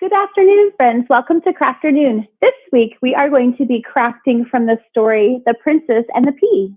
Good afternoon, friends. Welcome to Crafternoon. This week, we are going to be crafting from the story, The Princess and the Pea.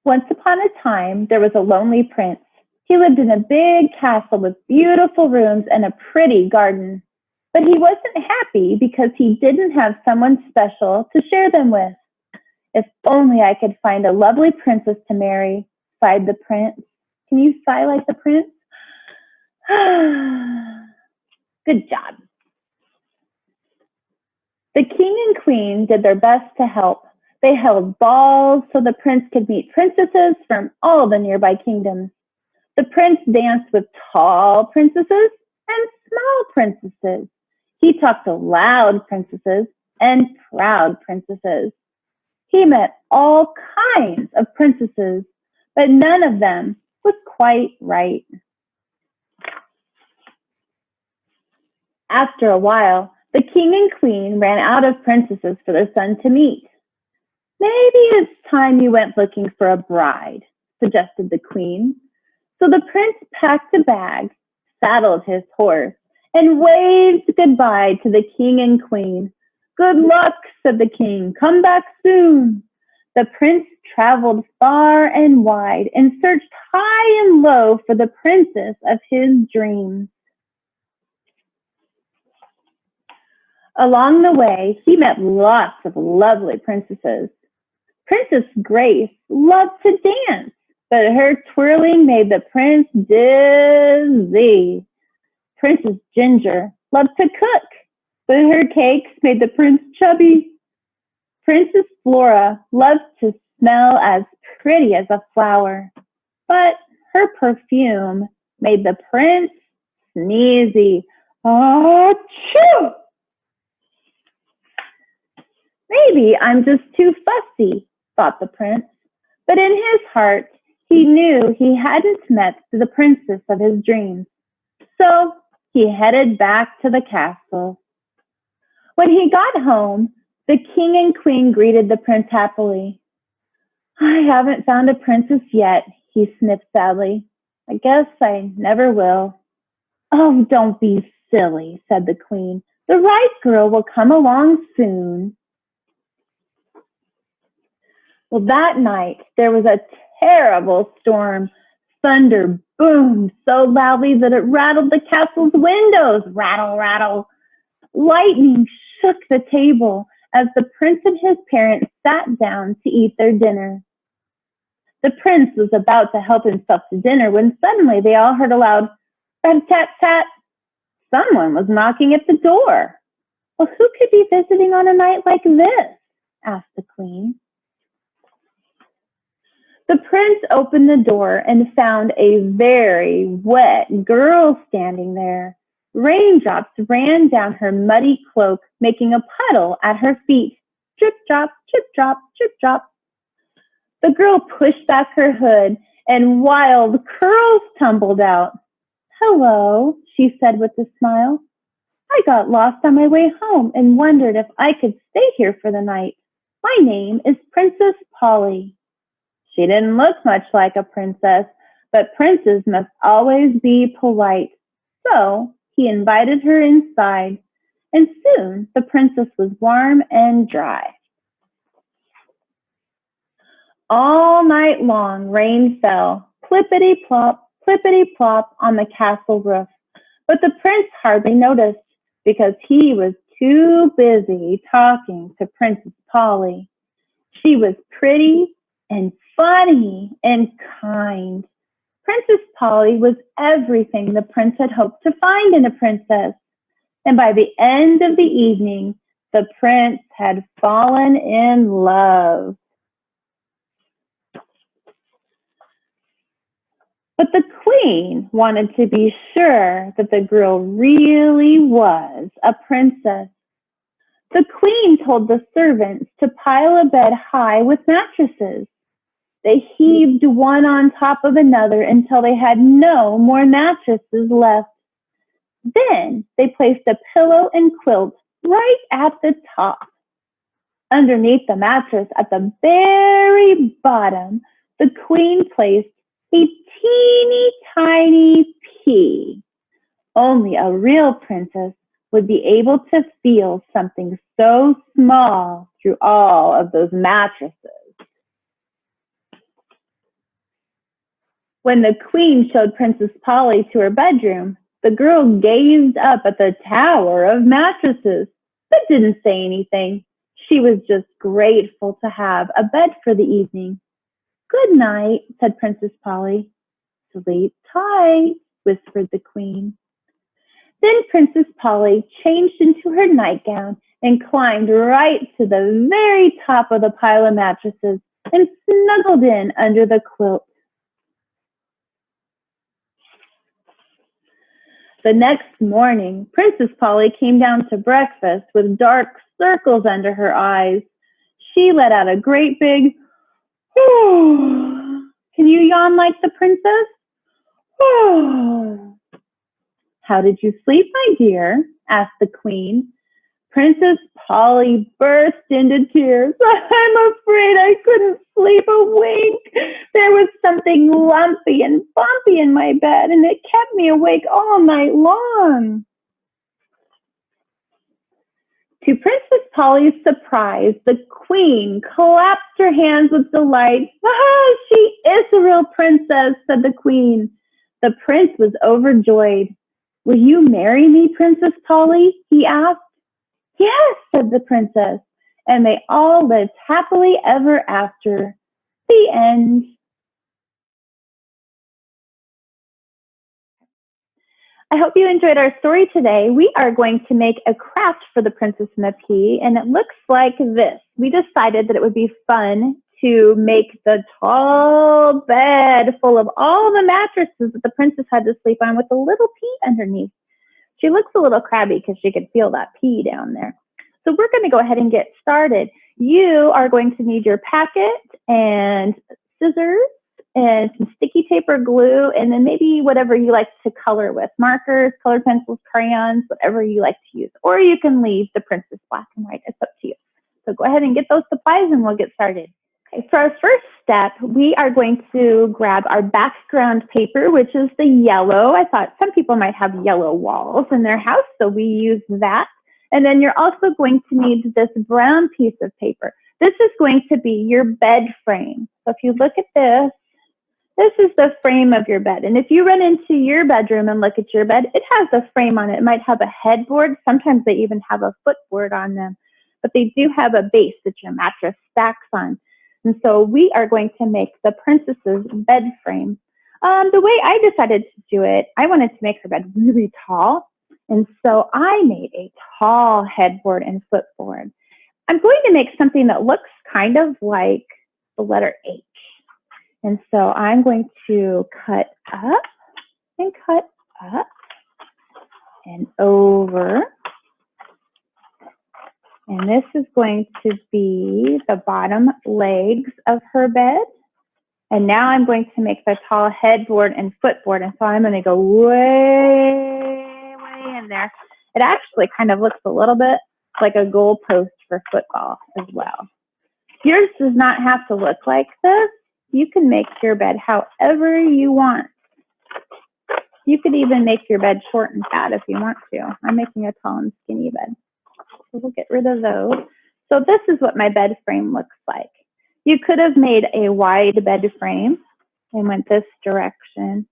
Once upon a time, there was a lonely prince. He lived in a big castle with beautiful rooms and a pretty garden. But he wasn't happy because he didn't have someone special to share them with. If only I could find a lovely princess to marry, sighed the prince. Can you sigh like the prince? Good job. The king and queen did their best to help. They held balls so the prince could meet princesses from all the nearby kingdoms. The prince danced with tall princesses and small princesses. He talked to loud princesses and proud princesses. He met all kinds of princesses, but none of them was quite right. After a while, the king and queen ran out of princesses for their son to meet. Maybe it's time you went looking for a bride, suggested the queen. So the prince packed a bag, saddled his horse, and waved goodbye to the king and queen. Good luck, said the king. Come back soon. The prince traveled far and wide and searched high and low for the princess of his dreams. Along the way, he met lots of lovely princesses. Princess Grace loved to dance, but her twirling made the prince dizzy. Princess Ginger loved to cook, but her cakes made the prince chubby. Princess Flora loved to smell as pretty as a flower, but her perfume made the prince sneezy. Achoo! Maybe I'm just too fussy, thought the prince. But in his heart, he knew he hadn't met the princess of his dreams. So he headed back to the castle. When he got home, the king and queen greeted the prince happily. I haven't found a princess yet, he sniffed sadly. I guess I never will. Oh, don't be silly, said the queen. The right girl will come along soon. Well, that night, there was a terrible storm. Thunder boomed so loudly that it rattled the castle's windows. Rattle, rattle. Lightning shook the table as the prince and his parents sat down to eat their dinner. The prince was about to help himself to dinner when suddenly they all heard a loud rat-tat-tat. Someone was knocking at the door. Well, who could be visiting on a night like this? Asked the queen. The prince opened the door and found a very wet girl standing there. Raindrops ran down her muddy cloak, making a puddle at her feet. Drip, drop, drip, drop, drip, drop. The girl pushed back her hood, and wild curls tumbled out. Hello, she said with a smile. I got lost on my way home and wondered if I could stay here for the night. My name is Princess Polly. She didn't look much like a princess, but princes must always be polite. So he invited her inside, and soon the princess was warm and dry. All night long, rain fell, plippity-plop, on the castle roof. But the prince hardly noticed because he was too busy talking to Princess Polly. She was pretty and funny and kind. Princess Polly was everything the prince had hoped to find in a princess. And by the end of the evening, the prince had fallen in love. But the queen wanted to be sure that the girl really was a princess. The queen told the servants to pile a bed high with mattresses. They heaved one on top of another until they had no more mattresses left. Then they placed a pillow and quilt right at the top. Underneath the mattress at the very bottom, the queen placed a teeny tiny pea. Only a real princess would be able to feel something so small through all of those mattresses. When the queen showed Princess Polly to her bedroom, the girl gazed up at the tower of mattresses, but didn't say anything. She was just grateful to have a bed for the evening. Good night, said Princess Polly. Sleep tight, whispered the queen. Then Princess Polly changed into her nightgown and climbed right to the very top of the pile of mattresses and snuggled in under the quilt. The next morning, Princess Polly came down to breakfast with dark circles under her eyes. She let out a great big, "Whew." Can you yawn like the princess? "Whew." How did you sleep, my dear? Asked the queen. Princess Polly burst into tears. I'm afraid I couldn't sleep a wink. There was something lumpy and bumpy in my bed, and it kept me awake all night long. To Princess Polly's surprise, the queen clapped her hands with delight. Ah, she is a real princess, said the queen. The prince was overjoyed. Will you marry me, Princess Polly? He asked. Yes, said the princess, and they all lived happily ever after. The end. I hope you enjoyed our story today. We are going to make a craft for the Princess and the Pea, and it looks like this. We decided that it would be fun to make the tall bed full of all the mattresses that the princess had to sleep on with a little pea underneath. She looks a little crabby because she could feel that pea down there. So we're going to go ahead and get started. You are going to need your packet and scissors and some sticky tape or glue, and then maybe whatever you like to color with, markers, colored pencils, crayons, whatever you like to use. Or you can leave the princess black and white. It's up to you. So go ahead and get those supplies and we'll get started. Okay, for our first step, we are going to grab our background paper, which is the yellow. I thought some people might have yellow walls in their house, so we use that. And then you're also going to need this brown piece of paper. This is going to be your bed frame. So if you look at this, this is the frame of your bed. And if you run into your bedroom and look at your bed, it has a frame on it. It might have a headboard. Sometimes they even have a footboard on them. But they do have a base that your mattress stacks on. And so we are going to make the princess's bed frame. The way I decided to do it, I wanted to make her bed really tall. And so I made a tall headboard and footboard. I'm going to make something that looks kind of like the letter H. And so I'm going to cut up and cut up and over. And this is going to be the bottom legs of her bed. And now I'm going to make the tall headboard and footboard. And so I'm going to go way in there. It actually kind of looks a little bit like a goal post for football as well. Yours does not have to look like this. You can make your bed however you want. You could even make your bed short and fat if you want to. I'm making a tall and skinny bed. So we'll get rid of those. So this is what my bed frame looks like. You could have made a wide bed frame and went this direction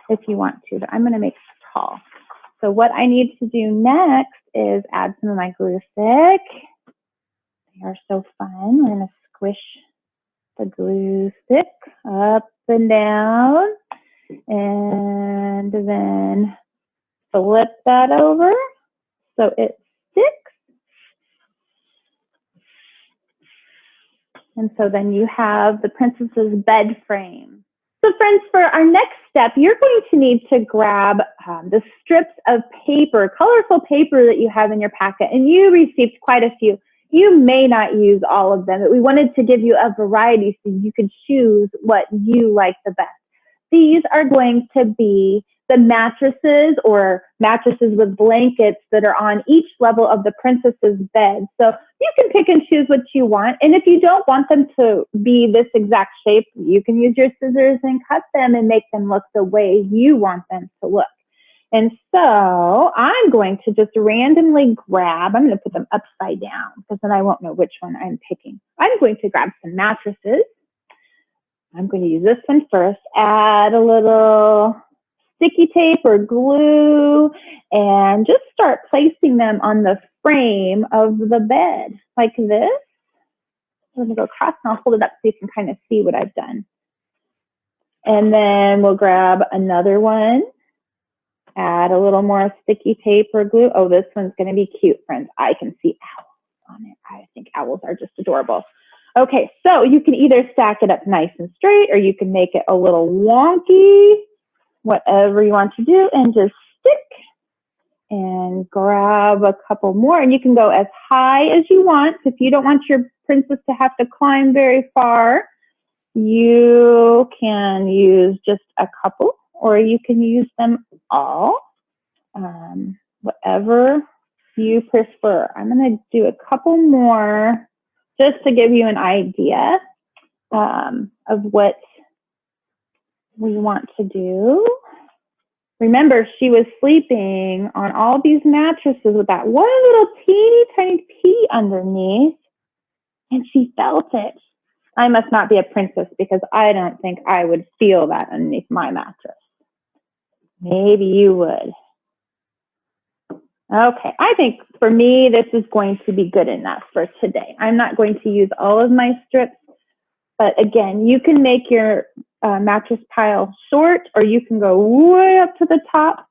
if you want to, but I'm going to make it tall. So what I need to do next is add some of my glue stick. They are so fun. We're going to squish the glue stick up and down and then flip that over so it sticks. And so then you have the princess's bed frame. So friends, for our next step, you're going to need to grab the strips of paper, colorful paper that you have in your packet. And you received quite a few. You may not use all of them, but we wanted to give you a variety so you could choose what you like the best. These are going to be the mattresses or mattresses with blankets that are on each level of the princess's bed. So you can pick and choose what you want. And if you don't want them to be this exact shape, you can use your scissors and cut them and make them look the way you want them to look. And so I'm going to just randomly grab, I'm going to put them upside down because then I won't know which one I'm picking. I'm going to grab some mattresses. I'm going to use this one first, add a little sticky tape or glue, and just start placing them on the frame of the bed like this. I'm going to go across and I'll hold it up so you can kind of see what I've done. And then we'll grab another one. Add a little more sticky tape or glue. Oh, this one's going to be cute, friends. I can see owls on it. I think owls are just adorable. Okay, so you can either stack it up nice and straight or you can make it a little wonky, whatever you want to do, and just stick and grab a couple more. And you can go as high as you want. If you don't want your princess to have to climb very far, you can use just a couple, or you can use them all, whatever you prefer. I'm going to do a couple more just to give you an idea of what we want to do. Remember, she was sleeping on all these mattresses with that one little teeny tiny pea underneath, and she felt it. I must not be a princess because I don't think I would feel that underneath my mattress. Maybe you would. Okay, I think for me, this is going to be good enough for today. I'm not going to use all of my strips, but again, you can make your mattress pile short or you can go way up to the top,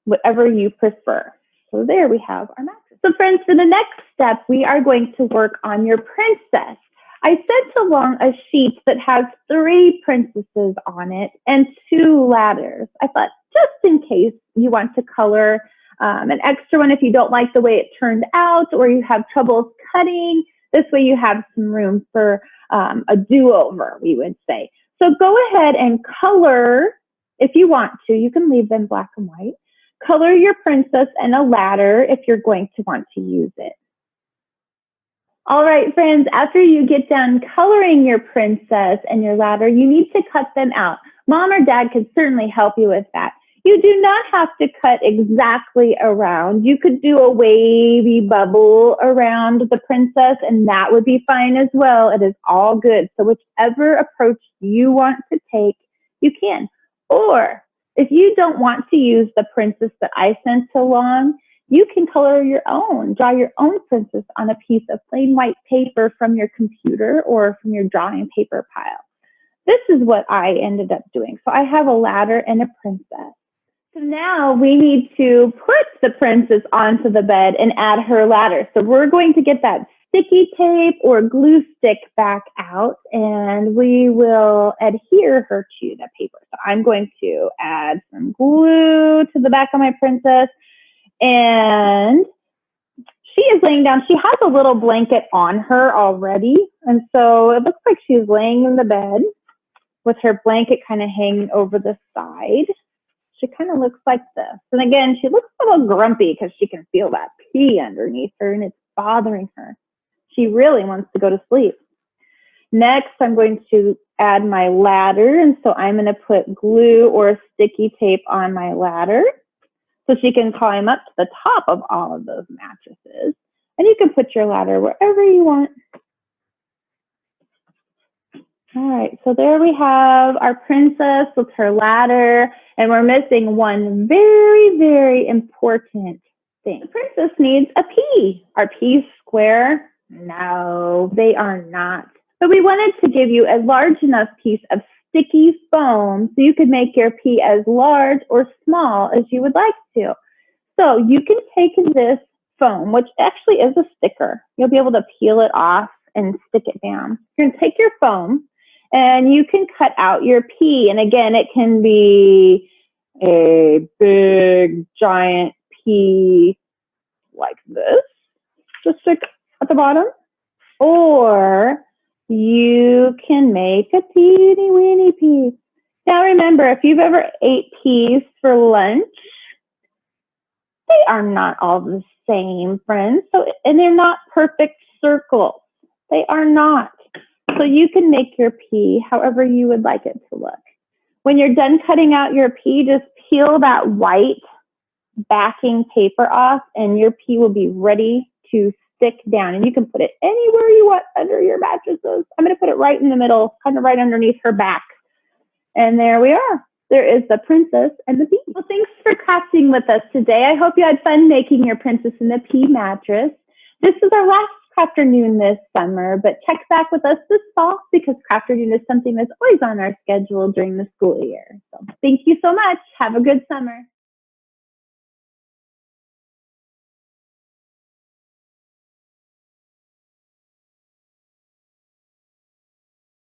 whatever you prefer. So there we have our mattress. So friends, for the next step, we are going to work on your princess. I sent along a sheet that has 3 princesses on it and 2 ladders. I thought just in case you want to color an extra one if you don't like the way it turned out or you have trouble cutting. This way you have some room for a do-over, we would say. So go ahead and color if you want to. You can leave them black and white. Color your princess and a ladder if you're going to want to use it. All right, friends, after you get done coloring your princess and your ladder, you need to cut them out. Mom or dad could certainly help you with that. You do not have to cut exactly around. You could do a wavy bubble around the princess, and that would be fine as well. It is all good. So whichever approach you want to take, you can. Or if you don't want to use the princess that I sent along, you can color your own, draw your own princess on a piece of plain white paper from your computer or from your drawing paper pile. This is what I ended up doing. So I have a ladder and a princess. So now we need to put the princess onto the bed and add her ladder. So we're going to get that sticky tape or glue stick back out and we will adhere her to the paper. So I'm going to add some glue to the back of my princess. And she is laying down. She has a little blanket on her already. And so it looks like she's laying in the bed with her blanket kind of hanging over the side. She kind of looks like this. And again, she looks a little grumpy because she can feel that pee underneath her and it's bothering her. She really wants to go to sleep. Next, I'm going to add my ladder. And so I'm going to put glue or sticky tape on my ladder, so she can climb up to the top of all of those mattresses. And you can put your ladder wherever you want. All right, so there we have our princess with her ladder, and we're missing one very, very important thing. The princess needs a pea. Are peas square? No, they are not. But we wanted to give you a large enough piece of sticky foam so you could make your pea as large or small as you would like to. So you can take this foam, which actually is a sticker. You'll be able to peel it off and stick it down. You're going to take your foam and you can cut out your pea. And again, it can be a big, giant pea like this, just stick at the bottom. Or you can make a teeny weeny pea. Now remember, if you've ever ate peas for lunch, they are not all the same, friends. And they're not perfect circles. They are not. So you can make your pea however you would like it to look. When you're done cutting out your pea, just peel that white backing paper off and your pea will be ready to stick down. And you can put it anywhere you want under your mattresses. I'm going to put it right in the middle, kind of right underneath her back. And there we are. There is the princess and the pea. Well, thanks for crafting with us today. I hope you had fun making your princess and the pea mattress. This is our last Crafternoon this summer, but check back with us this fall because Crafternoon is something that's always on our schedule during the school year. So thank you so much. Have a good summer.